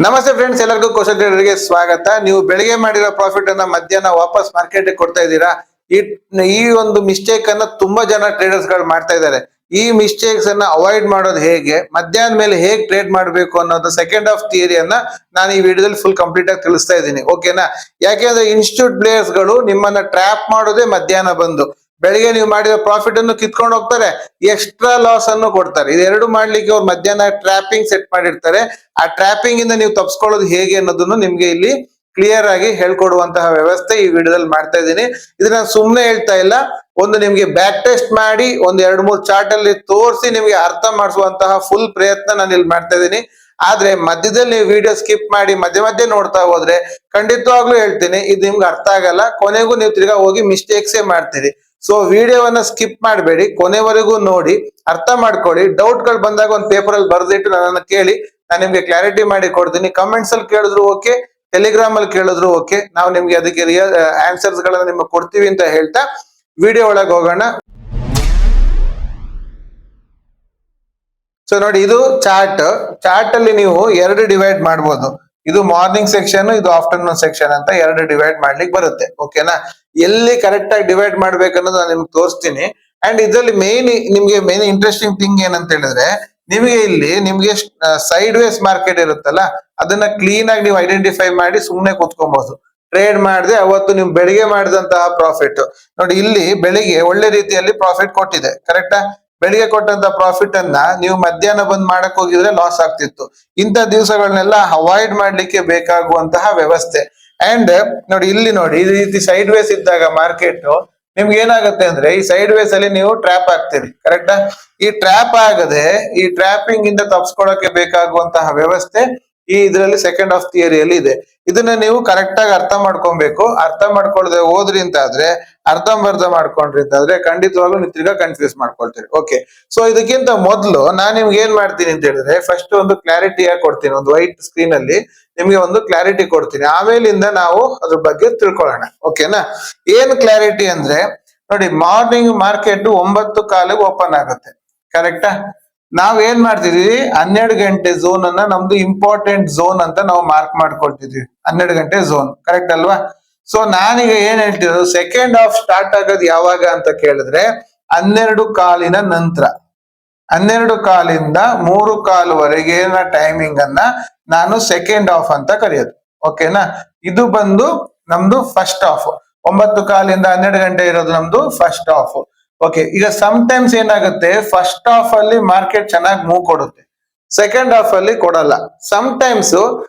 ನಮಸ್ತೆ ಫ್ರೆಂಡ್ಸ್, ಎಲ್ಲರಿಗೂ ಕೌಶಲ್ ಟ್ರೇಡರ್ಗೆ ಸ್ವಾಗತ. ನೀವು ಬೆಳಿಗ್ಗೆ ಮಾಡಿರೋ ಪ್ರಾಫಿಟ್ ಅನ್ನ ಮಧ್ಯಾಹ್ನ ವಾಪಸ್ ಮಾರ್ಕೆಟ್ ಕೊಡ್ತಾ ಇದ್ದೀರಾ. ಈ ಒಂದು ಮಿಸ್ಟೇಕ್ ಅನ್ನ ತುಂಬಾ ಜನ ಟ್ರೇಡರ್ಸ್ ಗಳು ಮಾಡ್ತಾ ಇದ್ದಾರೆ. ಈ ಮಿಸ್ಟೇಕ್ಸ್ ಅನ್ನ ಅವಾಯ್ಡ್ ಮಾಡೋದು ಹೇಗೆ, ಮಧ್ಯಾಹ್ನ ಮೇಲೆ ಹೇಗೆ ಟ್ರೇಡ್ ಮಾಡಬೇಕು ಅನ್ನೋದು ಸೆಕೆಂಡ್ ಆಫ್ ಥಿಯರಿಯನ್ನ ನಾನು ಈ ವಿಡಿಯೋದಲ್ಲಿ ಫುಲ್ ಕಂಪ್ಲೀಟ್ ಆಗಿ ತಿಳಿಸ್ತಾ ಇದ್ದೀನಿ. ಓಕೆನಾ? ಯಾಕೆಂದ್ರೆ ಇನ್ಸ್ಟಿಟ್ಯೂಟ್ ಪ್ಲೇಯರ್ಸ್ ಗಳು ನಿಮ್ಮನ್ನ ಟ್ರ್ಯಾಪ್ ಮಾಡೋದೇ ಮಧ್ಯಾಹ್ನ ಬಂದು. ಬೆಳಿಗ್ಗೆ ನೀವು ಮಾಡಿರೋ ಪ್ರಾಫಿಟ್ ಅನ್ನು ಕಿತ್ಕೊಂಡು ಹೋಗ್ತಾರೆ, ಎಕ್ಸ್ಟ್ರಾ ಲಾಸ್ ಅನ್ನು ಕೊಡ್ತಾರೆ. ಇದೆರಡು ಮಾಡ್ಲಿಕ್ಕೆ ಅವ್ರು ಮಧ್ಯಾಹ್ನ ಟ್ರ್ಯಾಪಿಂಗ್ ಸೆಟ್ ಮಾಡಿರ್ತಾರೆ. ಆ ಟ್ರ್ಯಾಪಿಂಗ್ ಇಂದ ನೀವು ತಪ್ಪಿಸ್ಕೊಳ್ಳೋದು ಹೇಗೆ ಅನ್ನೋದನ್ನು ನಿಮ್ಗೆ ಇಲ್ಲಿ ಕ್ಲಿಯರ್ ಆಗಿ ಹೇಳ್ಕೊಡುವಂತಹ ವ್ಯವಸ್ಥೆ ಈ ವಿಡಿಯೋದಲ್ಲಿ ಮಾಡ್ತಾ ಇದ್ದೀನಿ. ಇದನ್ನ ಸುಮ್ನೆ ಹೇಳ್ತಾ ಇಲ್ಲ, ಒಂದು ನಿಮ್ಗೆ ಬ್ಯಾಕ್ ಟೆಸ್ಟ್ ಮಾಡಿ ಒಂದ್ 2-3 ಚಾರ್ಟ್ ಅಲ್ಲಿ ತೋರಿಸಿ ನಿಮ್ಗೆ ಅರ್ಥ ಮಾಡಿಸುವಂತಹ ಫುಲ್ ಪ್ರಯತ್ನ ನಾನು ಇಲ್ಲಿ ಮಾಡ್ತಾ ಇದ್ದೀನಿ. ಆದ್ರೆ ಮಧ್ಯದಲ್ಲಿ ನೀವು ವಿಡಿಯೋ ಸ್ಕಿಪ್ ಮಾಡಿ ಮಧ್ಯೆ ಮಧ್ಯೆ ನೋಡ್ತಾ ಹೋದ್ರೆ ಖಂಡಿತವಾಗ್ಲೂ ಹೇಳ್ತೀನಿ, ಇದು ನಿಮ್ಗೆ ಅರ್ಥ ಆಗಲ್ಲ. ಕೊನೆಗೂ ನೀವು ತಿರ್ಗಾ ಹೋಗಿ ಮಿಸ್ಟೇಕ್ಸೇ ಮಾಡ್ತೀರಿ. ಸೊ ವಿಡಿಯೋವನ್ನ ಸ್ಕಿಪ್ ಮಾಡಬೇಡಿ, ಕೊನೆವರೆಗೂ ನೋಡಿ, ಅರ್ಥ ಮಾಡ್ಕೊಳ್ಳಿ. ಡೌಟ್ ಗಳು ಬಂದಾಗ ಒಂದು ಪೇಪರ್ ಅಲ್ಲಿ ಬರೆದಿಟ್ಟು ನನ್ನನ್ನು ಕೇಳಿ, ನಾನು ನಿಮ್ಗೆ ಕ್ಲಾರಿಟಿ ಮಾಡಿ ಕೊಡ್ತೀನಿ. ಕಮೆಂಟ್ಸ್ ಅಲ್ಲಿ ಕೇಳಿದ್ರು ಓಕೆ, ಟೆಲಿಗ್ರಾಮ್ ಅಲ್ಲಿ ಕೇಳಿದ್ರು ಓಕೆ, ನಾವು ನಿಮ್ಗೆ ಅದಕ್ಕೆ ರಿಯಲ್ ಆನ್ಸರ್ಸ್ ಗಳನ್ನ ನಿಮ್ಗೆ ಕೊಡ್ತೀವಿ ಅಂತ ಹೇಳ್ತಾ ವಿಡಿಯೋ ಒಳಗೆ ಹೋಗೋಣ. ಸೊ ನೋಡಿ, ಇದು ಚಾರ್ಟ್ ಅಲ್ಲಿ ನೀವು ಎರಡು ಡಿವೈಡ್ ಮಾಡ್ಬೋದು. ಇದು ಮಾರ್ನಿಂಗ್ ಸೆಕ್ಷನ್, ಇದು ಆಫ್ಟರ್ನೂನ್ ಸೆಕ್ಷನ್ ಅಂತ ಎರಡು ಡಿವೈಡ್ ಮಾಡ್ಲಿಕ್ಕೆ ಬರುತ್ತೆ. ಓಕೆನಾ? ಎಲ್ಲಿ ಕರೆಕ್ಟ್ ಆಗಿ ಡಿವೈಡ್ ಮಾಡ್ಬೇಕನ್ನೋದು ನಾನು ನಿಮ್ಗೆ ತೋರಿಸ್ತೀನಿ. ಅಂಡ್ ಇದರಲ್ಲಿ ಮೇನ್ ಇಂಟ್ರೆಸ್ಟಿಂಗ್ ಥಿಂಗ್ ಏನಂತ ಹೇಳಿದ್ರೆ, ನಿಮ್ಗೆ ಸೈಡ್ ವೇಸ್ ಮಾರ್ಕೆಟ್ ಇರುತ್ತಲ್ಲ, ಅದನ್ನ ಕ್ಲೀನ್ ಆಗಿ ನೀವು ಐಡೆಂಟಿಫೈ ಮಾಡಿ ಸುಮ್ನೆ ಕೂತ್ಕೊಬಹುದು. ಟ್ರೇಡ್ ಮಾಡದೆ ಅವತ್ತು ನೀವು ಬೆಳಿಗ್ಗೆ ಮಾಡಿದಂತಹ ಪ್ರಾಫಿಟ್ ನೋಡಿ, ಇಲ್ಲಿ ಬೆಳಿಗ್ಗೆ ಒಳ್ಳೆ ರೀತಿಯಲ್ಲಿ ಪ್ರಾಫಿಟ್ ಕೊಟ್ಟಿದೆ. ಕರೆಕ್ಟಾ? ಬೆಳಿಗ್ಗೆ ಕೊಟ್ಟಂತ ಪ್ರಾಫಿಟ್ ಅನ್ನ ನೀವು ಮಧ್ಯಾಹ್ನ ಬಂದ್ ಮಾಡಕ್ ಹೋಗಿದ್ರೆ ಲಾಸ್ ಆಗ್ತಿತ್ತು. ಇಂಥ ದಿವಸಗಳನ್ನೆಲ್ಲ ಅವಾಯ್ಡ್ ಮಾಡ್ಲಿಕ್ಕೆ ಬೇಕಾಗುವಂತಹ ವ್ಯವಸ್ಥೆ. ಅಂಡ್ ನೋಡಿ, ಈ ರೀತಿ ಸೈಡ್ ವೇಸ್ ಇದ್ದಾಗ ಮಾರ್ಕೆಟ್ ನಿಮ್ಗೆ ಏನಾಗುತ್ತೆ ಅಂದ್ರೆ, ಈ ಸೈಡ್ ವೇಸ್ ಅಲ್ಲಿ ನೀವು ಟ್ರ್ಯಾಪ್ ಆಗ್ತೀರಿ. ಕರೆಕ್ಟಾ? ಈ ಟ್ರ್ಯಾಪ್ ಆಗದೆ ಈ ಟ್ರ್ಯಾಪಿಂಗ್ ಇಂದ ತಪ್ಪಿಸ್ಕೊಳ್ಳೋಕೆ ಬೇಕಾಗುವಂತಹ ವ್ಯವಸ್ಥೆ ಈ ಇದರಲ್ಲಿ ಸೆಕೆಂಡ್ ಆಫ್ ಥಿಯರಿಯಲ್ಲಿ ಇದೆ. ಇದನ್ನ ನೀವು ಕರೆಕ್ಟ್ ಆಗಿ ಅರ್ಥ ಮಾಡ್ಕೊಬೇಕು. ಅರ್ಥ ಮಾಡ್ಕೊಳ್ಳದೆ ಹೋದ್ರಿ ಅಂತಾದ್ರೆ, ಅರ್ಧಂಬರ್ಧ ಮಾಡ್ಕೊಂಡ್ರಿ ಅಂತಾದ್ರೆ ಖಂಡಿತವಾಗ್ಲೂ ನೀವು ತಿರ್ಗಾ ಕನ್ಫ್ಯೂಸ್ ಮಾಡ್ಕೊಳ್ತೀರಿ. ಓಕೆ, ಸೊ ಇದಕ್ಕಿಂತ ಮೊದಲು ನಾನ್ ನಿಮ್ಗೆ ಏನ್ ಮಾಡ್ತೀನಿ ಅಂತ ಹೇಳಿದ್ರೆ, ಫಸ್ಟ್ ಒಂದು ಕ್ಲಾರಿಟಿ ಆಗಿ ಕೊಡ್ತೀನಿ. ಒಂದು ವೈಟ್ ಸ್ಕ್ರೀನ್ ಅಲ್ಲಿ ನಿಮ್ಗೆ ಒಂದು ಕ್ಲಾರಿಟಿ ಕೊಡ್ತೀನಿ. ಆಮೇಲಿಂದ ನಾವು ಅದ್ರ ಬಗ್ಗೆ ತಿಳ್ಕೊಳ್ಳೋಣ. ಓಕೆನಾ? ಏನ್ ಕ್ಲಾರಿಟಿ ಅಂದ್ರೆ ನೋಡಿ, ಮಾರ್ನಿಂಗ್ ಮಾರ್ಕೆಟ್ 9:15 ಓಪನ್ ಆಗುತ್ತೆ. ಕರೆಕ್ಟಾ? ನಾವ್ ಏನ್ ಮಾಡ್ತಿದೀವಿ, 12 ಗಂಟೆ ಝೋನ್ ಅನ್ನ ನಮ್ದು ಇಂಪಾರ್ಟೆಂಟ್ ಝೋನ್ ಅಂತ ನಾವು ಮಾರ್ಕ್ ಮಾಡ್ಕೊಳ್ತಿದ್ವಿ. 12 ಗಂಟೆ ಝೋನ್, ಕರೆಕ್ಟ್ ಅಲ್ವಾ? ಸೊ ನಾನೀಗ ಏನ್ ಹೇಳ್ತಿರೋದು, ಸೆಕೆಂಡ್ ಹಾಫ್ ಸ್ಟಾರ್ಟ್ ಆಗೋದು ಯಾವಾಗ ಅಂತ ಕೇಳಿದ್ರೆ 12:15 ನಂತರ. 12:15 3:15 ಟೈಮಿಂಗ್ ಅನ್ನ ನಾನು ಸೆಕೆಂಡ್ ಹಾಫ್ ಅಂತ ಕರೆಯೋದು. ಓಕೆನಾ? ಇದು ಬಂದು ನಮ್ದು ಫಸ್ಟ್ ಹಾಫ್. 9:15 12 ಗಂಟೆ ಇರೋದು ನಮ್ದು ಫಸ್ಟ್ ಹಾಫ್. ಓಕೆ, ಈಗ ಸಮ್ ಟೈಮ್ಸ್ ಏನಾಗುತ್ತೆ, ಫಸ್ಟ್ ಹಾಫ್ ಅಲ್ಲಿ ಮಾರ್ಕೆಟ್ ಚೆನ್ನಾಗಿ ಮೂವ್ ಕೊಡುತ್ತೆ, ಸೆಕೆಂಡ್ ಹಾಫ್ ಅಲ್ಲಿ ಕೊಡಲ್ಲ. ಸಮ್ ಟೈಮ್ಸ್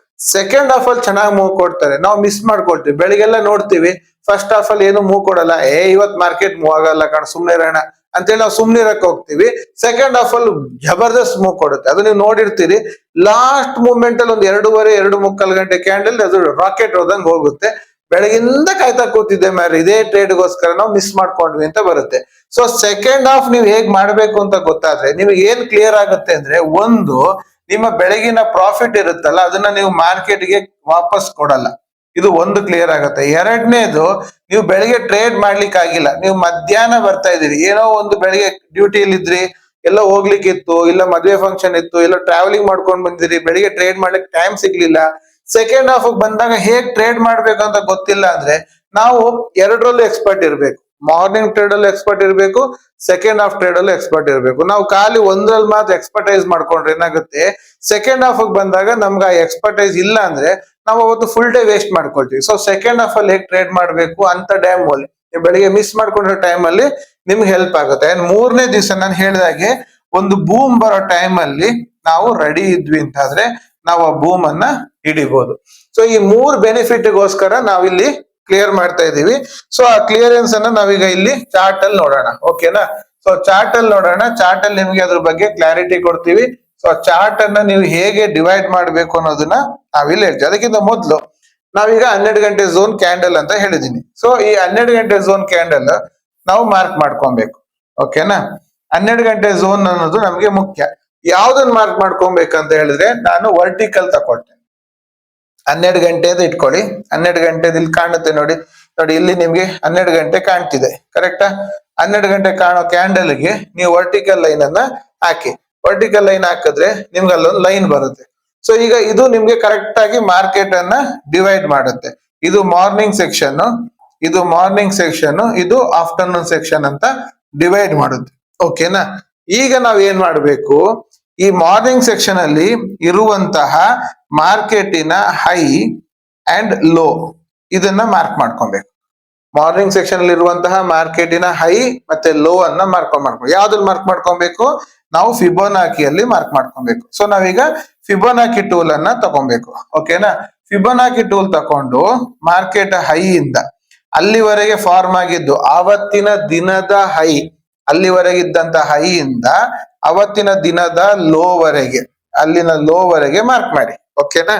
ಸೆಕೆಂಡ್ ಹಾಫ್ ಅಲ್ಲಿ ಚೆನ್ನಾಗಿ ಮೂವ್ ಕೊಡ್ತಾರೆ, ನಾವು ಮಿಸ್ ಮಾಡ್ಕೊಳ್ತೀವಿ. ಬೆಳಿಗ್ಗೆಲ್ಲ ನೋಡ್ತೀವಿ ಫಸ್ಟ್ ಹಾಫ್ ಅಲ್ಲಿ ಏನು ಮೂವ್ ಕೊಡಲ್ಲ, ಇವತ್ ಮಾರ್ಕೆಟ್ ಮೂವ್ ಆಗಲ್ಲ ಕಣ, ಸುಮ್ನೆ ಇರೋಣ ಅಂತೇಳಿ ನಾವು ಸುಮ್ನೆ ಇರಕ್ ಹೋಗ್ತೀವಿ. ಸೆಕೆಂಡ್ ಹಾಫ್ ಅಲ್ಲಿ ಜಬರ್ದಸ್ತ್ ಮೂವ್ ಕೊಡುತ್ತೆ, ಅದು ನೀವು ನೋಡಿರ್ತೀರಿ. ಲಾಸ್ಟ್ ಮೂಮೆಂಟ್ ಅಲ್ಲಿ ಒಂದು 2:15 ಗಂಟೆ ಕ್ಯಾಂಡಲ್ ಅದು ರಾಕೆಟ್ ಹೋದಂಗ್ ಹೋಗುತ್ತೆ. ಬೆಳಗಿಂದ ಕಾಯ್ತಾ ಕೂತಿದ್ದೆ ಮಾರ್ರೆ, ಇದೇ ಟ್ರೇಡ್ಗೋಸ್ಕರ ನಾವು ಮಿಸ್ ಮಾಡ್ಕೊಂಡ್ವಿ ಅಂತ ಬರುತ್ತೆ. ಸೊ ಸೆಕೆಂಡ್ ಹಾಫ್ ನೀವು ಹೇಗ್ ಮಾಡ್ಬೇಕು ಅಂತ ಗೊತ್ತಾದ್ರೆ ನಿಮ್ಗೆ ಏನ್ ಕ್ಲಿಯರ್ ಆಗುತ್ತೆ ಅಂದ್ರೆ, ಒಂದು, ನಿಮ್ಮ ಬೆಳಗಿನ ಪ್ರಾಫಿಟ್ ಇರುತ್ತಲ್ಲ ಅದನ್ನ ನೀವು ಮಾರ್ಕೆಟ್ಗೆ ವಾಪಸ್ ಕೊಡಲ್ಲ. ಇದು ಒಂದು ಕ್ಲಿಯರ್ ಆಗುತ್ತೆ. ಎರಡನೇದು, ನೀವು ಬೆಳಿಗ್ಗೆ ಟ್ರೇಡ್ ಮಾಡ್ಲಿಕ್ಕೆ ಆಗಿಲ್ಲ, ನೀವು ಮಧ್ಯಾಹ್ನ ಬರ್ತಾ ಇದೀರಿ, ಏನೋ ಒಂದು ಬೆಳಿಗ್ಗೆ ಡ್ಯೂಟಿಯಲ್ಲಿ ಇದ್ರಿ, ಎಲ್ಲ ಹೋಗ್ಲಿಕ್ಕಿತ್ತು, ಇಲ್ಲ ಮದ್ವೆ ಫಂಕ್ಷನ್ ಇತ್ತು, ಇಲ್ಲ ಟ್ರಾವೆಲಿಂಗ್ ಮಾಡ್ಕೊಂಡ್ ಬಂದಿರಿ, ಬೆಳಿಗ್ಗೆ ಟ್ರೇಡ್ ಮಾಡ್ಲಿಕ್ಕೆ ಟೈಮ್ ಸಿಗ್ಲಿಲ್ಲ. ಸೆಕೆಂಡ್ ಹಾಫ್ ಬಂದಾಗ ಹೇಗ್ ಟ್ರೇಡ್ ಮಾಡ್ಬೇಕು ಅಂತ ಗೊತ್ತಿಲ್ಲ ಅಂದ್ರೆ, ನಾವು ಎರಡರಲ್ಲೂ ಎಕ್ಸ್ಪರ್ಟ್ ಇರ್ಬೇಕು. ಮಾರ್ನಿಂಗ್ ಟ್ರೇಡ್ ಅಲ್ಲೂ ಎಕ್ಸ್ಪರ್ಟ್ ಇರ್ಬೇಕು, ಸೆಕೆಂಡ್ ಹಾಫ್ ಟ್ರೇಡ್ ಅಲ್ಲೂ ಎಕ್ಸ್ಪರ್ಟ್ ಇರ್ಬೇಕು. ನಾವು ಖಾಲಿ ಒಂದ್ರಲ್ಲಿ ಮಾತ್ರ ಎಕ್ಸ್ಪರ್ಟೈಸ್ ಮಾಡ್ಕೊಂಡ್ರೆ ಏನಾಗುತ್ತೆ, ಸೆಕೆಂಡ್ ಹಾಫ್ ಬಂದಾಗ ನಮ್ಗೆ ಆ ಎಕ್ಸ್ಪರ್ಟೈಸ್ ಇಲ್ಲ ಅಂದ್ರೆ ನಾವು ಅವತ್ತು ಫುಲ್ ಡೇ ವೇಸ್ಟ್ ಮಾಡ್ಕೊಳ್ತೀವಿ. ಸೊ ಸೆಕೆಂಡ್ ಹಾಫ್ ಅಲ್ಲಿ ಹೇಗೆ ಟ್ರೇಡ್ ಮಾಡ್ಬೇಕು ಅಂತ ಟೈಮ್ ಅಲ್ಲಿ ನೀವು ಬೆಳಿಗ್ಗೆ ಮಿಸ್ ಮಾಡ್ಕೊಂಡಿರೋ ಟೈಮ್ ಅಲ್ಲಿ ನಿಮ್ಗೆ ಹೆಲ್ಪ್ ಆಗುತ್ತೆ. ಅಂಡ್ ಮೂರನೇ ದಿವಸ ನಾನು ಹೇಳಿದಾಗೆ, ಒಂದು ಬೂಮ್ ಬರೋ ಟೈಮ್ ಅಲ್ಲಿ ನಾವು ರೆಡಿ ಇದ್ವಿ ಅಂತಾದ್ರೆ ನಾವು ಆ ಬೂಮ್ ಅನ್ನ ಹಿಡಿಬಹುದು. ಸೊ ಈ 3 ಬೆನಿಫಿಟ್ಗೋಸ್ಕರ ನಾವಿಲ್ಲಿ ಕ್ಲಿಯರ್ ಮಾಡ್ತಾ ಇದೀವಿ. ಸೊ ಆ ಕ್ಲಿಯರೆನ್ಸ್ ಅನ್ನ ನಾವೀಗ ಇಲ್ಲಿ ಚಾರ್ಟ್ ಅಲ್ಲಿ ನೋಡೋಣ. ಓಕೆನಾ? ಸೊ ಚಾರ್ಟ್ ಅಲ್ಲಿ ನೋಡೋಣ. ಚಾರ್ಟ್ ಅಲ್ಲಿ ನಿಮ್ಗೆ ಅದ್ರ ಬಗ್ಗೆ ಕ್ಲಾರಿಟಿ ಕೊಡ್ತೀವಿ. ಸೊ ಚಾರ್ಟ್ ಅನ್ನ ನೀವು ಹೇಗೆ ಡಿವೈಡ್ ಮಾಡ್ಬೇಕು ಅನ್ನೋದನ್ನ ನಾವಿಲ್ಲಿ ಹೇಳ್ತೀವಿ. ಅದಕ್ಕಿಂತ ಮೊದಲು ನಾವೀಗ 12 ಗಂಟೆ ಝೋನ್ ಕ್ಯಾಂಡಲ್ ಅಂತ ಹೇಳಿದೀನಿ. ಸೊ ಈ 12 ಗಂಟೆ ಝೋನ್ ಕ್ಯಾಂಡಲ್ ನಾವು ಮಾರ್ಕ್ ಮಾಡ್ಕೊಬೇಕು. ಓಕೆನಾ? 12 ಗಂಟೆ ಝೋನ್ ಅನ್ನೋದು ನಮ್ಗೆ ಮುಖ್ಯ. ಯಾವ್ದನ್ನ ಮಾರ್ಕ್ ಮಾಡ್ಕೊಬೇಕಂತ ಹೇಳಿದ್ರೆ, ನಾನು ವರ್ಟಿಕಲ್ ತಕೊಳ್ತೇನೆ. 12 ಗಂಟೆದು ಇಟ್ಕೊಳ್ಳಿ. 12 ಗಂಟೆದು ಇಲ್ಲಿ ಕಾಣುತ್ತೆ ನೋಡಿ, ಇಲ್ಲಿ ನಿಮ್ಗೆ 12 ಗಂಟೆ ಕಾಣ್ತಿದೆ. ಕರೆಕ್ಟಾ? 12 ಗಂಟೆ ಕಾಣೋ ಕ್ಯಾಂಡಲ್ಗೆ ನೀವು ವರ್ಟಿಕಲ್ ಲೈನ್ ಅನ್ನ ಹಾಕಿ. ವರ್ಟಿಕಲ್ ಲೈನ್ ಹಾಕಿದ್ರೆ ನಿಮ್ಗೆ ಅಲ್ಲೊಂದು ಲೈನ್ ಬರುತ್ತೆ. ಸೊ ಈಗ ಇದು ನಿಮ್ಗೆ ಕರೆಕ್ಟ್ ಆಗಿ ಮಾರ್ಕೆಟ್ ಅನ್ನ ಡಿವೈಡ್ ಮಾಡುತ್ತೆ. ಇದು ಮಾರ್ನಿಂಗ್ ಸೆಕ್ಷನ್, ಇದು ಮಾರ್ನಿಂಗ್ ಸೆಕ್ಷನ್, ಇದು ಆಫ್ಟರ್ನೂನ್ ಸೆಕ್ಷನ್ ಅಂತ ಡಿವೈಡ್ ಮಾಡುತ್ತೆ. ಓಕೆನಾ? ಈಗ ನಾವ್ ಏನ್ ಮಾಡ್ಬೇಕು, ಈ ಮಾರ್ನಿಂಗ್ ಸೆಕ್ಷನ್ ಅಲ್ಲಿ ಇರುವಂತಹ ಮಾರ್ಕೆಟಿನ ಹೈ ಅಂಡ್ ಲೋ ಇದನ್ನ ಮಾರ್ಕ್ ಮಾಡ್ಕೊಬೇಕು. ಮಾರ್ನಿಂಗ್ ಸೆಕ್ಷನ್ ಅಲ್ಲಿ ಇರುವಂತಹ ಮಾರ್ಕೆಟಿನ ಹೈ ಮತ್ತೆ ಲೋ ಅನ್ನ ಮಾಡ್ಕೊಬೇಕು. ಯಾವ್ದ್ರಲ್ಲಿ ಮಾರ್ಕ್ ಮಾಡ್ಕೊಬೇಕು? ನಾವು ಫಿಬೋನಾಕಿಯಲ್ಲಿ ಮಾರ್ಕ್ ಮಾಡ್ಕೊಬೇಕು. ಸೊ ನಾವೀಗ ಫಿಬೋನಾಕಿ ಟೂಲ್ ಅನ್ನ ತಗೊಬೇಕು. ಓಕೆನಾ? ಫಿಬೋನಾಕಿ ಟೂಲ್ ತಕೊಂಡು ಮಾರ್ಕೆಟ್ ಹೈ ಇಂದ ಅಲ್ಲಿವರೆಗೆ ಫಾರ್ಮ್ ಆಗಿದ್ದು ಆವತ್ತಿನ ದಿನದ ಹೈ, ಅಲ್ಲಿವರೆಗೆ ಇದ್ದಂತ ಹೈ ಇಂದ ಅವತ್ತಿನ ದಿನದ ಲೋ ವರೆಗೆ, ಅಲ್ಲಿನ ಲೋ ವರೆಗೆ ಮಾರ್ಕ್ ಮಾಡಿ. ಓಕೆನಾ?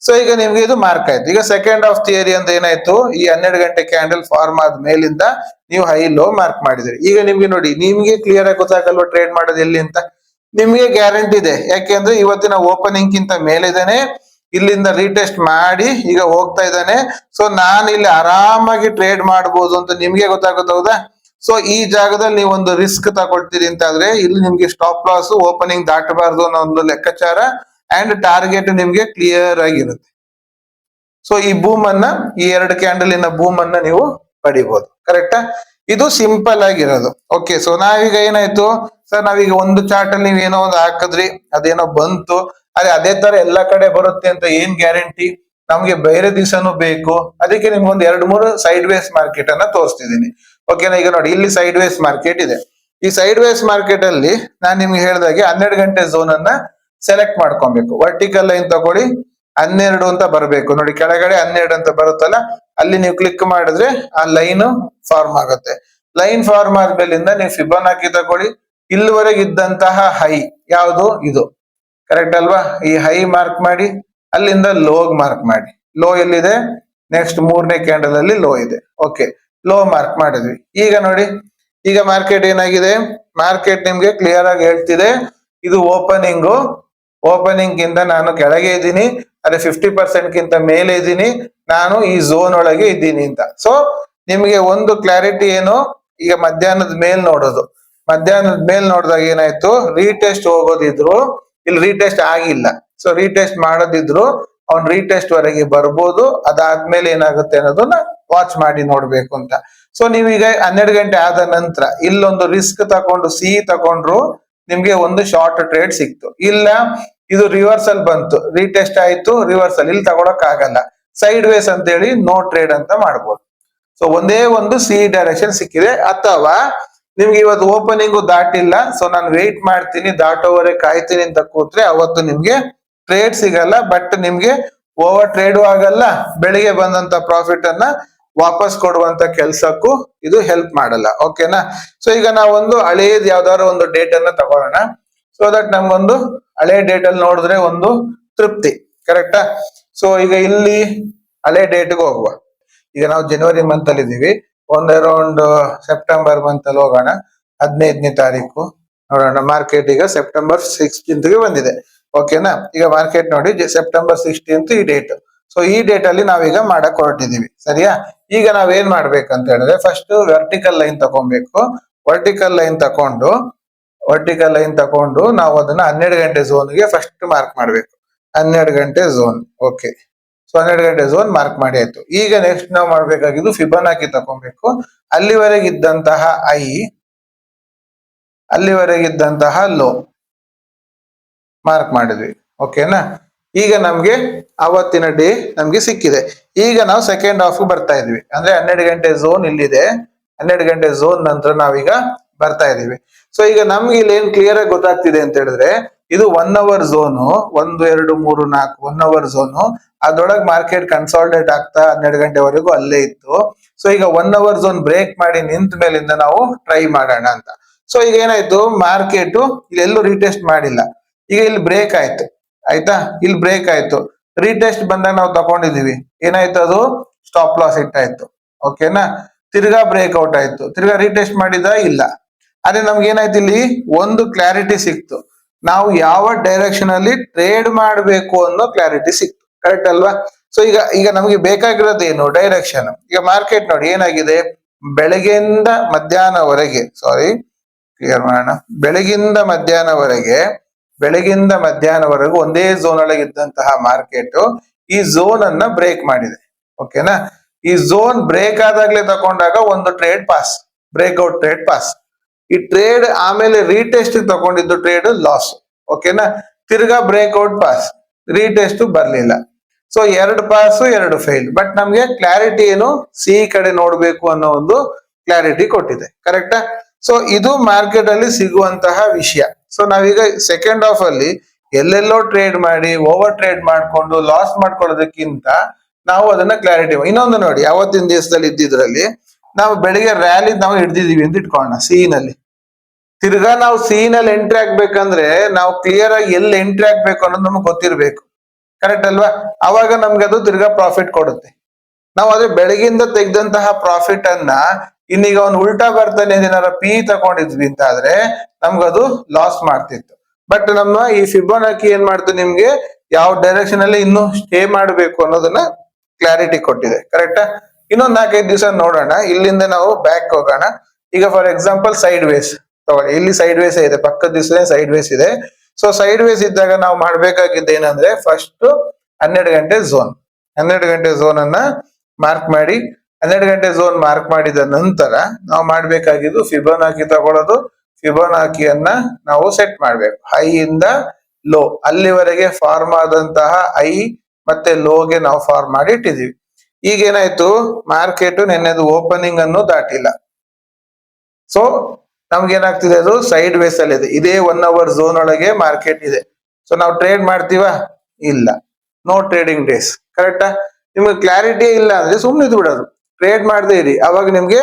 ಸೊ ಈಗ ನಿಮ್ಗೆ ಇದು ಮಾರ್ಕ್ ಆಯ್ತು. ಈಗ ಸೆಕೆಂಡ್ ಆಫ್ ಥಿಯರಿ ಅಂತ ಏನಾಯ್ತು, ಈ 12 ಗಂಟೆ ಕ್ಯಾಂಡಲ್ ಫಾರ್ಮ್ ಆದ ಮೇಲಿಂದ ನೀವು ಹೈ ಲೋ ಮಾರ್ಕ್ ಮಾಡಿದ್ರಿ. ಈಗ ನಿಮ್ಗೆ ನೋಡಿ, ನಿಮ್ಗೆ ಕ್ಲಿಯರ್ ಆಗಿ ಗೊತ್ತಾಗಲ್ವಾ ಟ್ರೇಡ್ ಮಾಡೋದು ಎಲ್ಲಿ ಅಂತ? ನಿಮ್ಗೆ ಗ್ಯಾರಂಟಿ ಇದೆ. ಯಾಕೆಂದ್ರೆ ಇವತ್ತಿನ ಓಪನಿಂಗ್ ಗಿಂತ ಮೇಲಿದ್ದಾನೆ, ಇಲ್ಲಿಂದ ರೀಟೆಸ್ಟ್ ಮಾಡಿ ಈಗ ಹೋಗ್ತಾ ಇದ್ದಾನೆ. ಸೊ ನಾನು ಇಲ್ಲಿ ಆರಾಮಾಗಿ ಟ್ರೇಡ್ ಮಾಡಬಹುದು ಅಂತ ನಿಮ್ಗೆ ಗೊತ್ತಾಗುತ್ತೆ, ಹೌದಾ? ಸೊ ಈ ಜಾಗದಲ್ಲಿ ನೀವು ಒಂದು ರಿಸ್ಕ್ ತಗೊಳ್ತೀರಿ ಅಂತ ಆದ್ರೆ ಇಲ್ಲಿ ನಿಮ್ಗೆ ಸ್ಟಾಪ್ ಲಾಸ್ ಓಪನಿಂಗ್ ದಾಟಬಾರ್ದು ಅನ್ನೋ ಒಂದು ಲೆಕ್ಕಾಚಾರ ಅಂಡ್ ಟಾರ್ಗೆಟ್ ನಿಮ್ಗೆ ಕ್ಲಿಯರ್ ಆಗಿರುತ್ತೆ. ಸೊ ಈ ಬೂಮ್ ಅನ್ನ, ಈ 2 ಕ್ಯಾಂಡಲಿನ ಬೂಮ್ ಅನ್ನ ನೀವು ಪಡಿಬಹುದು. ಕರೆಕ್ಟಾ? ಇದು ಸಿಂಪಲ್ ಆಗಿರೋದು. ಓಕೆ, ಸೊ ನಾವೀಗ ಏನಾಯ್ತು ಸರ್, ನಾವೀಗ ಒಂದು ಚಾರ್ಟ್ ಅಲ್ಲಿ ನೀವ್ ಏನೋ ಒಂದು ಹಾಕಿದ್ರಿ, ಅದೇನೋ ಬಂತು, ಅದೇ ತರ ಎಲ್ಲಾ ಕಡೆ ಬರುತ್ತೆ ಅಂತ ಏನ್ ಗ್ಯಾರಂಟಿ? ನಮ್ಗೆ ಬೇರೆ ದಿವಸನೂ ಬೇಕು. ಅದಕ್ಕೆ ನಿಮ್ಗೆ ಒಂದ್ 2-3 ಸೈಡ್ ವೇಸ್ ಮಾರ್ಕೆಟ್ ಅನ್ನ ತೋರಿಸ್ತಿದ್ದೀನಿ. ಓಕೆನಾ? ಈಗ ನೋಡಿ, ಇಲ್ಲಿ ಸೈಡ್ ವೇಸ್ ಮಾರ್ಕೆಟ್ ಇದೆ. ಈ ಸೈಡ್ ವೇಸ್ ಮಾರ್ಕೆಟ್ ಅಲ್ಲಿ ನಾನ್ ನಿಮ್ಗೆ ಹೇಳ್ದಾಗೆ 12 ಗಂಟೆ ಝೋನ್ ಅನ್ನ ಸೆಲೆಕ್ಟ್ ಮಾಡ್ಕೊಬೇಕು. ವರ್ಟಿಕಲ್ ಲೈನ್ ತಗೊಳ್ಳಿ, 12 ಅಂತ ಬರಬೇಕು. ನೋಡಿ ಕೆಳಗಡೆ 12 ಅಂತ ಬರುತ್ತಲ್ಲ, ಅಲ್ಲಿ ನೀವು ಕ್ಲಿಕ್ ಮಾಡಿದ್ರೆ ಆ ಲೈನ್ ಫಾರ್ಮ್ ಆಗುತ್ತೆ. ಲೈನ್ ಫಾರ್ಮ್ ಆದ್ಮೇಲಿಂದ ನೀವು ಫಿಬೋನಾಕಿ ತಗೊಳ್ಳಿ. ಇಲ್ಲಿವರೆಗೆ ಇದ್ದಂತಹ ಹೈ ಯಾವುದು? ಇದು ಕರೆಕ್ಟ್ ಅಲ್ವಾ? ಈ ಹೈ ಮಾರ್ಕ್ ಮಾಡಿ, ಅಲ್ಲಿಂದ ಲೋಗ್ ಮಾರ್ಕ್ ಮಾಡಿ. ಲೋ ಎಲ್ಲಿದೆ? ನೆಕ್ಸ್ಟ್ 3ನೇ ಕ್ಯಾಂಡಲ್ ಅಲ್ಲಿ ಲೋ ಇದೆ. ಓಕೆ, ಲೋ ಮಾರ್ಕ್ ಮಾಡಿದ್ವಿ. ಈಗ ನೋಡಿ, ಈಗ ಮಾರ್ಕೆಟ್ ಏನಾಗಿದೆ? ಮಾರ್ಕೆಟ್ ನಿಮ್ಗೆ ಕ್ಲಿಯರ್ ಆಗಿ ಹೇಳ್ತಿದೆ, ಇದು ಓಪನಿಂಗ್ ಗಿಂತ ನಾನು ಕೆಳಗೆ ಇದ್ದೀನಿ, ಅದೇ 50% ಗಿಂತ ಮೇಲೆ ಇದ್ದೀನಿ, ನಾನು ಈ ಝೋನ್ ಒಳಗೆ ಇದ್ದೀನಿ ಅಂತ. ಸೊ ನಿಮ್ಗೆ ಒಂದು ಕ್ಲಾರಿಟಿ ಏನು, ಈಗ ಮಧ್ಯಾಹ್ನದ ಮೇಲ್ ನೋಡೋದು. ಮಧ್ಯಾಹ್ನದ ಮೇಲ್ ನೋಡಿದಾಗ ಏನಾಯ್ತು, ರೀಟೆಸ್ಟ್ ಹೋಗೋದಿದ್ರು ಇಲ್ಲಿ ರೀಟೆಸ್ಟ್ ಆಗಿಲ್ಲ. ಸೊ ರೀಟೆಸ್ಟ್ ಮಾಡೋದಿದ್ರು ಅವ್ನ್ ರೀಟೆಸ್ಟ್ ವರೆಗೆ ಬರ್ಬೋದು. ಅದಾದ್ಮೇಲೆ ಏನಾಗುತ್ತೆ ಅನ್ನೋದನ್ನ ವಾಚ್ ಮಾಡಿ ನೋಡ್ಬೇಕು ಅಂತ. ಸೊ ನೀವೀಗ 12 ಗಂಟೆ ಆದ ನಂತರ ಇಲ್ಲೊಂದು ರಿಸ್ಕ್ ತಗೊಂಡು ಸಿ ತಗೊಂಡ್ರು ನಿಮ್ಗೆ ಒಂದು ಶಾರ್ಟ್ ಟ್ರೇಡ್ ಸಿಕ್ತು. ಇಲ್ಲ ಇದು ರಿವರ್ಸಲ್ ಬಂತು, ರೀಟೆಸ್ಟ್ ಆಯ್ತು, ರಿವರ್ಸಲ್, ಇಲ್ಲಿ ತಗೊಳಕ್ ಆಗಲ್ಲ, ಸೈಡ್ ವೇಸ್ ಅಂತ ಹೇಳಿ ನೋ ಟ್ರೇಡ್ ಅಂತ ಮಾಡ್ಬೋದು. ಸೊ ಒಂದೇ ಒಂದು ಸಿ ಡೈರೆಕ್ಷನ್ ಸಿಕ್ಕಿದೆ. ಅಥವಾ ನಿಮ್ಗೆ ಇವತ್ತು ಓಪನಿಂಗು ದಾಟಿಲ್ಲ, ಸೊ ನಾನು ವೇಟ್ ಮಾಡ್ತೀನಿ, ದಾಟೋವರೆಗೆ ಕಾಯ್ತೀನಿ ಅಂತ ಕೂತ್ರೆ ಅವತ್ತು ನಿಮ್ಗೆ ಟ್ರೇಡ್ ಸಿಗಲ್ಲ. ಬಟ್ ನಿಮ್ಗೆ ಓವರ್ ಟ್ರೇಡು ಆಗಲ್ಲ, ಬೆಳಿಗ್ಗೆ ಬಂದಂತ ಪ್ರಾಫಿಟ್ ಅನ್ನ ವಾಪಸ್ ಕೊಡುವಂತ ಕೆಲ್ಸಕ್ಕೂ ಇದು ಹೆಲ್ಪ್ ಮಾಡಲ್ಲ. ಓಕೆನಾ? ಸೊ ಈಗ ನಾವೊಂದು ಹಳೇದ್ ಯಾವ್ದಾದ್ರು ಒಂದು ಡೇಟ್ ಅನ್ನ ತಗೊಳ್ಳೋಣ. ಸೊ ದಟ್ ನಮ್ಗೊಂದು ಹಳೆ ಡೇಟ್ ಅಲ್ಲಿ ನೋಡಿದ್ರೆ ಒಂದು ತೃಪ್ತಿ. ಕರೆಕ್ಟಾ? ಸೊ ಈಗ ಇಲ್ಲಿ ಹಳೆ ಡೇಟ್ಗೆ ಹೋಗುವ. ಈಗ ನಾವು ಜನವರಿ ಮಂತ್ ಅಲ್ಲಿ ಇದೀವಿ, ಒಂದ್ ಅರೌಂಡ್ ಸೆಪ್ಟೆಂಬರ್ ಮಂತ್ ಅಲ್ಲಿ ಹೋಗೋಣ. 15ನೇ ತಾರೀಕು ನೋಡೋಣ. ಮಾರ್ಕೆಟ್ ಈಗ ಸೆಪ್ಟೆಂಬರ್ 16ಗೆ ಬಂದಿದೆ. ಓಕೆನಾ? ಈಗ ಮಾರ್ಕೆಟ್ ನೋಡಿ ಸೆಪ್ಟೆಂಬರ್ 16 ಈ ಡೇಟ್. ಸೊ ಈ ಡೇಟ್ ಅಲ್ಲಿ ನಾವೀಗ ಮಾಡಕ್ ಹೊರಟಿದೀವಿ. ಸರಿಯಾ? ಈಗ ನಾವೇನ್ ಮಾಡ್ಬೇಕಂತ ಹೇಳಿದ್ರೆ, ಫಸ್ಟ್ ವರ್ಟಿಕಲ್ ಲೈನ್ ತಗೊಬೇಕು. ವರ್ಟಿಕಲ್ ಲೈನ್ ತಕೊಂಡು ನಾವು ಅದನ್ನ 12 ಗಂಟೆ ಝೋನ್ಗೆ ಫಸ್ಟ್ ಮಾರ್ಕ್ ಮಾಡ್ಬೇಕು. 12 ಗಂಟೆ ಝೋನ್. ಓಕೆ, ಸೊ 12 ಗಂಟೆ ಝೋನ್ ಮಾರ್ಕ್ ಮಾಡಿ ಆಯ್ತು. ಈಗ ನೆಕ್ಸ್ಟ್ ನಾವು ಮಾಡ್ಬೇಕಾಗಿದ್ದು ಫಿಬೋನಾಕಿ ತಗೊಬೇಕು. ಅಲ್ಲಿವರೆಗಿದ್ದಂತಹ ಐ, ಅಲ್ಲಿವರೆಗಿದ್ದಂತಹ ಲೋ ಮಾರ್ಕ್ ಮಾಡಿದ್ವಿ. ಓಕೆನಾ? ಈಗ ನಮ್ಗೆ ಅವತ್ತಿನ ಡೇ ನಮ್ಗೆ ಸಿಕ್ಕಿದೆ. ಈಗ ನಾವು ಸೆಕೆಂಡ್ ಹಾಫ್ ಬರ್ತಾ ಇದ್ವಿ. ಅಂದ್ರೆ 12 ಗಂಟೆ ಝೋನ್ ಇಲ್ಲಿದೆ, 12 ಗಂಟೆ ಝೋನ್ ನಂತರ ನಾವೀಗ ಬರ್ತಾ ಇದೀವಿ. ಸೊ ಈಗ ನಮ್ಗೆ ಇಲ್ಲಿ ಏನ್ ಕ್ಲಿಯರ್ ಆಗಿ ಗೊತ್ತಾಗ್ತಿದೆ ಅಂತ ಹೇಳಿದ್ರೆ, ಇದು 1 ಅವರ್ ಝೋನು, 1 2 3 4 1 ಅವರ್ ಝೋನು. ಅದ್ರೊಳಗೆ ಮಾರ್ಕೆಟ್ ಕನ್ಸಾಲಿಡೇಟ್ ಆಗ್ತಾ 12 ಗಂಟೆವರೆಗೂ ಅಲ್ಲೇ ಇತ್ತು. ಸೊ ಈಗ 1 ಅವರ್ ಝೋನ್ ಬ್ರೇಕ್ ಮಾಡಿ ನಿಂತ ಮೇಲಿಂದ ನಾವು ಟ್ರೈ ಮಾಡೋಣ ಅಂತ. ಸೊ ಈಗ ಏನಾಯ್ತು, ಮಾರ್ಕೆಟ್ ಇಲ್ಲೆಲ್ಲೂ ರೀಟೆಸ್ಟ್ ಮಾಡಿಲ್ಲ. ಈಗ ಇಲ್ಲಿ ಬ್ರೇಕ್ ಆಯ್ತು, ಆಯ್ತಾ? ಇಲ್ಲಿ ಬ್ರೇಕ್ ಆಯ್ತು, ರೀಟೆಸ್ಟ್ ಬಂದಾಗ ನಾವು ತಗೊಂಡಿದೀವಿ, ಏನಾಯ್ತು, ಅದು ಸ್ಟಾಪ್ ಲಾಸ್ ಹಿಟ್ ಆಯ್ತು. ಓಕೆನಾ? ತಿರ್ಗಾ ಬ್ರೇಕ್ಔಟ್ ಆಯ್ತು, ತಿರ್ಗಾ ರೀಟೆಸ್ಟ್ ಮಾಡಿದ ಇಲ್ಲ. ಅದೇ ನಮ್ಗೆ ಏನಾಯ್ತು, ಇಲ್ಲಿ ಒಂದು ಕ್ಲಾರಿಟಿ ಸಿಕ್ತು, ನಾವು ಯಾವ ಡೈರೆಕ್ಷನ್ ಅಲ್ಲಿ ಟ್ರೇಡ್ ಮಾಡಬೇಕು ಅನ್ನೋ ಕ್ಲಾರಿಟಿ ಸಿಕ್ತು. ಕರೆಕ್ಟ್ ಅಲ್ವಾ? ಸೊ ಈಗ ನಮ್ಗೆ ಬೇಕಾಗಿರೋದು ಏನು? ಡೈರೆಕ್ಷನ್. ಈಗ ಮಾರ್ಕೆಟ್ ನೋಡಿ ಏನಾಗಿದೆ, ಬೆಳಗ್ಗೆಯಿಂದ ಮಧ್ಯಾಹ್ನವರೆಗೆ, ಕ್ಲಿಯರ್ ಮಾಡೋಣ, ಬೆಳಗಿಂದ ಮಧ್ಯಾಹ್ನವರೆಗೆ ಬೆಳಗಿಂದ ಮಧ್ಯಾಹ್ನವರೆಗೂ ಒಂದೇ ಝೋನ್ ಒಳಗೆ ಇದ್ದಂತಹ ಮಾರ್ಕೆಟ್ ಈ ಝೋನ್ ಅನ್ನ ಬ್ರೇಕ್ ಮಾಡಿದೆ. ಓಕೆನಾ, ಈ ಝೋನ್ ಬ್ರೇಕ್ ಆದಾಗ್ಲೇ ತಗೊಂಡಾಗ ಒಂದು trade pass, breakout trade pass. ಈ ಟ್ರೇಡ್ ಆಮೇಲೆ ರೀಟೆಸ್ಟ್ ತಗೊಂಡಿದ್ದು ಟ್ರೇಡ್ ಲಾಸ್. ಓಕೆನಾ, ತಿರ್ಗಾ ಬ್ರೇಕ್ಔಟ್ ಪಾಸ್, ರೀಟೆಸ್ಟ್ ಬರ್ಲಿಲ್ಲ. So 2 pass 2 fail. ಬಟ್ ನಮ್ಗೆ ಕ್ಲಾರಿಟಿ ಏನು, ಸಿ ಕಡೆ ನೋಡ್ಬೇಕು ಅನ್ನೋ ಒಂದು ಕ್ಲಾರಿಟಿ ಕೊಟ್ಟಿದೆ. ಕರೆಕ್ಟಾ? ಸೊ ಇದು ಮಾರ್ಕೆಟ್ ಅಲ್ಲಿ ಸಿಗುವಂತಹ ವಿಷಯ. ಸೊ ನಾವೀಗ ಸೆಕೆಂಡ್ ಹಾಫ್ ಅಲ್ಲಿ ಎಲ್ಲೆಲ್ಲೋ ಟ್ರೇಡ್ ಮಾಡಿ ಓವರ್ ಟ್ರೇಡ್ ಮಾಡ್ಕೊಂಡು ಲಾಸ್ ಮಾಡ್ಕೊಳ್ಳೋದಕ್ಕಿಂತ ನಾವು ಅದನ್ನ ಕ್ಲಾರಿಟಿ. ಇನ್ನೊಂದು ನೋಡಿ, ಅವತ್ತಿನ ದಿವಸದಲ್ಲಿ ಇದ್ದಿದ್ರಲ್ಲಿ ನಾವು ಬೆಳಿಗ್ಗೆ ರ್ಯಾಲಿ ನಾವು ಹಿಡ್ದಿದೀವಿ ಅಂತ ಇಟ್ಕೊಳ್ಳೋಣ ಸಿ ನಲ್ಲಿ. ತಿರ್ಗಾ ನಾವು ಸಿ ನಲ್ಲಿ ಎಂಟ್ರಿ ಆಗ್ಬೇಕಂದ್ರೆ ನಾವು ಕ್ಲಿಯರ್ ಆಗಿ ಎಲ್ಲಿ ಎಂಟ್ರಿ ಆಗ್ಬೇಕು ಅನ್ನೋದು ನಮ್ಗೆ ಗೊತ್ತಿರ್ಬೇಕು. ಕರೆಕ್ಟ್ ಅಲ್ವಾ? ಅವಾಗ ನಮ್ಗೆ ಅದು ತಿರ್ಗಾ ಪ್ರಾಫಿಟ್ ಕೊಡುತ್ತೆ. ನಾವು ಅದೇ ಬೆಳಗಿಂದ ತೆಗೆದಂತಹ ಪ್ರಾಫಿಟ್ ಅನ್ನ ಇನ್ನೀಗ ಅವ್ನು ಉಲ್ಟಾ ಬರ್ತಾನೆ ಏನಾರ ಪಿ ತಗೊಂಡಿದ್ವಿ ಅಂತ ಆದ್ರೆ ನಮ್ಗದು ಲಾಸ್ ಮಾಡ್ತಿತ್ತು. ಬಟ್ ನಮ್ಮ ಈ ಫಿಬೋನಾಕಿ ಏನ್ ಮಾಡ್ತು, ನಿಮ್ಗೆ ಯಾವ ಡೈರೆಕ್ಷನ್ ಅಲ್ಲಿ ಇನ್ನು ಸ್ಟೇ ಮಾಡಬೇಕು ಅನ್ನೋದನ್ನ ಕ್ಲಾರಿಟಿ ಕೊಟ್ಟಿದೆ. ಕರೆಕ್ಟಾ? ಇನ್ನೊಂದ್ 4-5 ದಿವಸ ನೋಡೋಣ. ಇಲ್ಲಿಂದ ನಾವು ಬ್ಯಾಕ್ ಹೋಗೋಣ. ಈಗ ಫಾರ್ ಎಕ್ಸಾಂಪಲ್ ಸೈಡ್ ವೇಸ್ ತಗೊಳ್ಳಿ. ಇಲ್ಲಿ ಸೈಡ್ ವೇಸ್ ಇದೆ, ಪಕ್ಕದ ದಿವಸ ಸೈಡ್ ವೇಸ್ ಇದೆ. ಸೊ ಸೈಡ್ ವೇಸ್ ಇದ್ದಾಗ ನಾವು ಮಾಡ್ಬೇಕಾಗಿದ್ದು ಏನಂದ್ರೆ ಫಸ್ಟ್ 12 ಗಂಟೆ ಝೋನ್, 12 ಗಂಟೆ ಝೋನ್ ಅನ್ನ ಮಾರ್ಕ್ ಮಾಡಿ. 12 ಗಂಟೆ ಝೋನ್ ಮಾರ್ಕ್ ಮಾಡಿದ ನಂತರ ನಾವು ಮಾಡ್ಬೇಕಾಗಿದ್ದು ಫಿಬೋನಾಕಿ ತಗೊಳ್ಳೋದು. ಫಿಬೋನಾಕಿಯನ್ನ ನಾವು ಸೆಟ್ ಮಾಡ್ಬೇಕು. ಹೈ ಇಂದ ಲೋ ಅಲ್ಲಿವರೆಗೆ ಫಾರ್ಮ್ ಆದಂತಹ ಹೈ ಮತ್ತೆ ಲೋಗೆ ನಾವು ಫಾರ್ಮ್ ಮಾಡಿ ಇಟ್ಟಿದೀವಿ. ಈಗ ಏನಾಯ್ತು, ಮಾರ್ಕೆಟ್ ನೆನ್ನೆದು ಓಪನಿಂಗ್ ಅನ್ನು ದಾಟಿಲ್ಲ. ಸೊ ನಮ್ಗೆ ಏನಾಗ್ತಿದೆ, ಅದು ಸೈಡ್ ವೇಸ್ ಅಲ್ಲಿ ಇದೆ. ಇದೇ 1 ಅವರ್ ಝೋನ್ ಒಳಗೆ ಮಾರ್ಕೆಟ್ ಇದೆ. ಸೊ ನಾವು ಟ್ರೇಡ್ ಮಾಡ್ತೀವಾ? ಇಲ್ಲ, ನೋ ಟ್ರೇಡಿಂಗ್ ಡೇಸ್. ಕರೆಕ್ಟಾ? ನಿಮ್ಗೆ ಕ್ಲಾರಿಟಿ ಇಲ್ಲ ಅಂದ್ರೆ ಸುಮ್ಮನೆ ಇದು ಬಿಡೋದು, ಟ್ರೇಡ್ ಮಾಡದೇ ಇರಿ. ಅವಾಗ ನಿಮ್ಗೆ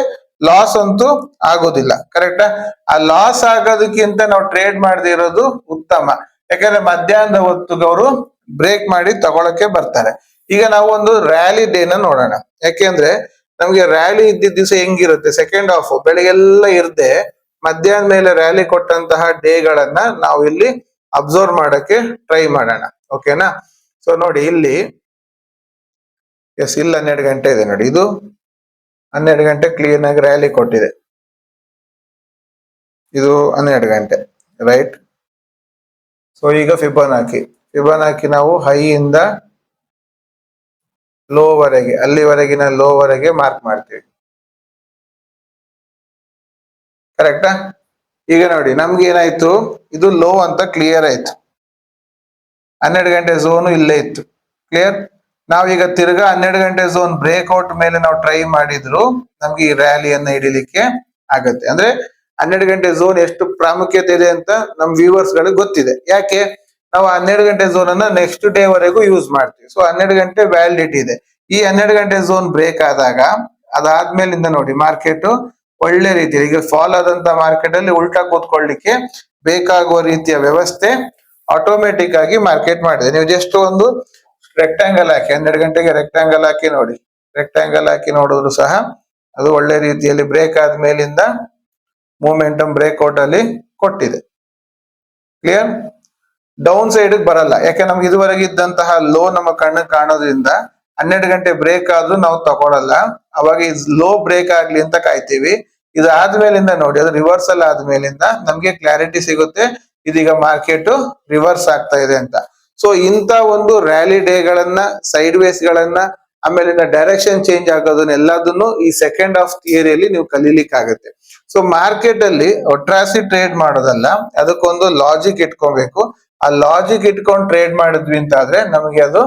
ಲಾಸ್ ಅಂತೂ ಆಗೋದಿಲ್ಲ. ಕರೆಕ್ಟಾ? ಆ ಲಾಸ್ ಆಗೋದಕ್ಕಿಂತ ನಾವು ಟ್ರೇಡ್ ಮಾಡದೇ ಇರೋದು ಉತ್ತಮ. ಯಾಕಂದ್ರೆ ಮಧ್ಯಾಹ್ನದ ಹೊತ್ತಿಗೆ ಅವರು ಬ್ರೇಕ್ ಮಾಡಿ ತಗೊಳಕ್ಕೆ ಬರ್ತಾರೆ. ಈಗ ನಾವು ಒಂದು ರ್ಯಾಲಿ ಡೇನ ನೋಡೋಣ. ಯಾಕೆಂದ್ರೆ ನಮ್ಗೆ ರ್ಯಾಲಿ ಇದ್ದಿದ್ದ ದಿವಸ ಹೆಂಗಿರುತ್ತೆ, ಸೆಕೆಂಡ್ ಹಾಫ್ ಬೆಳಗ್ಗೆಲ್ಲ ಇರ್ದೆ ಮಧ್ಯಾಹ್ನ ಮೇಲೆ ರ್ಯಾಲಿ ಕೊಟ್ಟಂತಹ ಡೇಗಳನ್ನ ನಾವು ಇಲ್ಲಿ ಅಬ್ಸರ್ವ್ ಮಾಡಕ್ಕೆ ಟ್ರೈ ಮಾಡೋಣ. ಓಕೆನಾ? ಸೊ ನೋಡಿ ಇಲ್ಲಿ, ಎಸ್ ಇಲ್ಲಿ 12 ಗಂಟೆ ಇದೆ ನೋಡಿ. ಇದು 12 ಗಂಟೆ ಕ್ಲೀನ್ ಆಗಿ ರ್ಯಾಲಿ ಕೊಟ್ಟಿದೆ. ಇದು 12 ಗಂಟೆ, ರೈಟ್? ಸೊ ಈಗ ಫಿಬೋನಾಕಿ ನಾವು ಹೈ ಇಂದ ಲೋ ವರೆಗೆ, ಅಲ್ಲಿವರೆಗಿನ ಲೋ ವರೆಗೆ ಮಾರ್ಕ್ ಮಾಡ್ತೀವಿ. ಕರೆಕ್ಟಾ? ಈಗ ನೋಡಿ ನಮ್ಗೆ ಏನಾಯ್ತು, ಇದು ಲೋ ಅಂತ ಕ್ಲಿಯರ್ ಆಯ್ತು. 12 ಗಂಟೆ ಝೋನು ಇಲ್ಲೇ ಇತ್ತು. ಕ್ಲಿಯರ್? ನಾವೀಗ ತಿರ್ಗಾ 12 ಗಂಟೆ ಝೋನ್ ಬ್ರೇಕ್ಔಟ್ ಮೇಲೆ ನಾವು ಟ್ರೈ ಮಾಡಿದ್ರು ನಮ್ಗೆ ಈ ರ್ಯಾಲಿಯನ್ನ ಹಿಡಿಲಿಕ್ಕೆ ಆಗತ್ತೆ. ಅಂದ್ರೆ 12 ಗಂಟೆ ಝೋನ್ ಎಷ್ಟು ಪ್ರಾಮುಖ್ಯತೆ ಇದೆ ಅಂತ ನಮ್ ವ್ಯೂವರ್ಸ್ ಗಳಿಗೆ ಗೊತ್ತಿದೆ. ಯಾಕೆ? ನಾವು 12 ಗಂಟೆ ಝೋನ್ ಅನ್ನ ನೆಕ್ಸ್ಟ್ ಡೇ ವರೆಗೂ ಯೂಸ್ ಮಾಡ್ತೀವಿ. ಸೊ 12 ಗಂಟೆ ವ್ಯಾಲಿಡಿಟಿ ಇದೆ. ಈ 12 ಗಂಟೆ ಝೋನ್ ಬ್ರೇಕ್ ಆದಾಗ ಅದಾದ್ಮೇಲಿಂದ ನೋಡಿ ಮಾರ್ಕೆಟ್ ಒಳ್ಳೆ ರೀತಿ ಈಗ ಫಾಲ್ ಆದಂತ ಮಾರ್ಕೆಟ್ ಅಲ್ಲಿ ಉಲ್ಟಾ ಕೂತ್ಕೊಳ್ಳಿಕ್ಕೆ ಬೇಕಾಗುವ ರೀತಿಯ ವ್ಯವಸ್ಥೆ ಆಟೋಮೆಟಿಕ್ ಆಗಿ ಮಾರ್ಕೆಟ್ ಮಾಡಿದೆ. ನೀವು ಜಸ್ಟ್ ಒಂದು ರೆಕ್ಟಾಂಗಲ್ ಹಾಕಿ 12 ಗಂಟೆಗೆ ರೆಕ್ಟಾಂಗಲ್ ಹಾಕಿ ನೋಡಿ, ರೆಕ್ಟಾಂಗಲ್ ಹಾಕಿ ನೋಡಿದ್ರು ಸಹ ಅದು ಒಳ್ಳೆ ರೀತಿಯಲ್ಲಿ ಬ್ರೇಕ್ ಆದ್ಮೇಲಿಂದ ಮೂಮೆಂಟಮ್ ಬ್ರೇಕ್ಔಟ್ ಅಲ್ಲಿ ಕೊಟ್ಟಿದೆ. ಕ್ಲಿಯರ್? ಡೌನ್ ಸೈಡ್ ಬರಲ್ಲ. ಯಾಕೆ ನಮ್ಗೆ ಇದುವರೆಗೆ ಇದ್ದಂತಹ ಲೋ ನಮ್ಮ ಕಣ್ಣು ಕಾಣೋದ್ರಿಂದ 12 ಗಂಟೆ ಬ್ರೇಕ್ ಆದ್ರೂ ನಾವು ತಗೊಳಲ್ಲ. ಅವಾಗ ಈ ಲೋ ಬ್ರೇಕ್ ಆಗ್ಲಿ ಅಂತ ಕಾಯ್ತೀವಿ. ಇದಾದ್ಮೇಲಿಂದ ನೋಡಿ, ಅದು ರಿವರ್ಸಲ್ ಆದ್ಮೇಲಿಂದ ನಮ್ಗೆ ಕ್ಲಾರಿಟಿ ಸಿಗುತ್ತೆ ಇದೀಗ ಮಾರ್ಕೆಟ್ ರಿವರ್ಸ್ ಆಗ್ತಾ ಇದೆ ಅಂತ. ಸೊ ಇಂತ ಒಂದು ರ್ಯಾಲಿ ಡೇಗಳನ್ನ, ಸೈಡ್ ವೇಸ್ ಗಳನ್ನ, ಆಮೇಲಿಂದ ಡೈರೆಕ್ಷನ್ ಚೇಂಜ್ ಆಗೋದನ್ನ ಎಲ್ಲದನ್ನು ಈ ಸೆಕೆಂಡ್ ಹಾಫ್ ಥಿಯರಿಯಲ್ಲಿ ನೀವು ಕಲೀಲಿಕ್ಕಾಗತ್ತೆ. ಸೊ ಮಾರ್ಕೆಟ್ ಅಲ್ಲಿ ಒಟ್ರಾಸಿ ಟ್ರೇಡ್ ಮಾಡೋದಲ್ಲ, ಅದಕ್ಕೊಂದು ಲಾಜಿಕ್ ಇಟ್ಕೋಬೇಕು. ಆ ಲಾಜಿಕ್ ಇಟ್ಕೊಂಡು ಟ್ರೇಡ್ ಮಾಡಿದ್ವಿ ಅಂತ ಆದ್ರೆ ನಮಗೆ ಅದು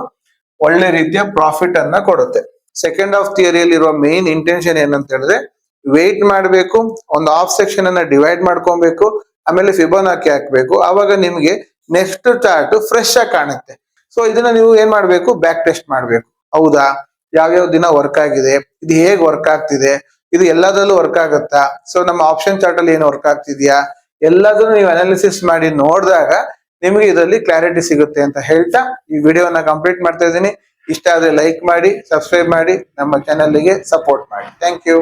ಒಳ್ಳೆ ರೀತಿಯ ಪ್ರಾಫಿಟ್ ಅನ್ನ ಕೊಡುತ್ತೆ. ಸೆಕೆಂಡ್ ಹಾಫ್ ಥಿಯರಿಯಲ್ಲಿ ಇರುವ ಮೇನ್ ಇಂಟೆನ್ಷನ್ ಏನಂತ ಹೇಳಿದ್ರೆ, ವೇಟ್ ಮಾಡಬೇಕು, ಒಂದು ಹಾಫ್ ಸೆಕ್ಷನ್ ಅನ್ನ ಡಿವೈಡ್ ಮಾಡ್ಕೊಬೇಕು, ಆಮೇಲೆ ಫಿಬೋನಾಕಿ ಹಾಕ್ಬೇಕು. ಅವಾಗ ನಿಮ್ಗೆ ನೆಕ್ಸ್ಟ್ ಚಾರ್ಟ್ ಫ್ರೆಶ್ ಆಗಿ ಕಾಣುತ್ತೆ. ಸೊ ಇದನ್ನ ನೀವು ಏನ್ ಮಾಡ್ಬೇಕು, ಬ್ಯಾಕ್ ಟೆಸ್ಟ್ ಮಾಡ್ಬೇಕು. ಹೌದಾ, ಯಾವ್ಯಾವ ದಿನ ವರ್ಕ್ ಆಗಿದೆ, ಇದು ಹೇಗ್ ವರ್ಕ್ ಆಗ್ತಿದೆ, ಇದು ಎಲ್ಲದರಲ್ಲೂ ವರ್ಕ್ ಆಗುತ್ತಾ, ಸೊ ನಮ್ಮ ಆಪ್ಷನ್ ಚಾರ್ಟ್ ಅಲ್ಲಿ ಏನು ವರ್ಕ್ ಆಗ್ತಿದ್ಯಾ, ಎಲ್ಲದನ್ನು ನೀವು ಅನಾಲಿಸಿಸ್ ಮಾಡಿ ನೋಡಿದಾಗ ನಿಮಗೆ ಇದರಲ್ಲಿ ಕ್ಲಾರಿಟಿ ಸಿಗುತ್ತೆ ಅಂತ ಹೇಳ್ತಾ ಈ ವಿಡಿಯೋನ ಕಂಪ್ಲೀಟ್ ಮಾಡ್ತಾ ಇದ್ದೀನಿ. ಇಷ್ಟ ಆದ್ರೆ ಲೈಕ್ ಮಾಡಿ, ಸಬ್ಸ್ಕ್ರೈಬ್ ಮಾಡಿ, ನಮ್ಮ ಚಾನಲ್ಗೆ ಸಪೋರ್ಟ್ ಮಾಡಿ. Thank you.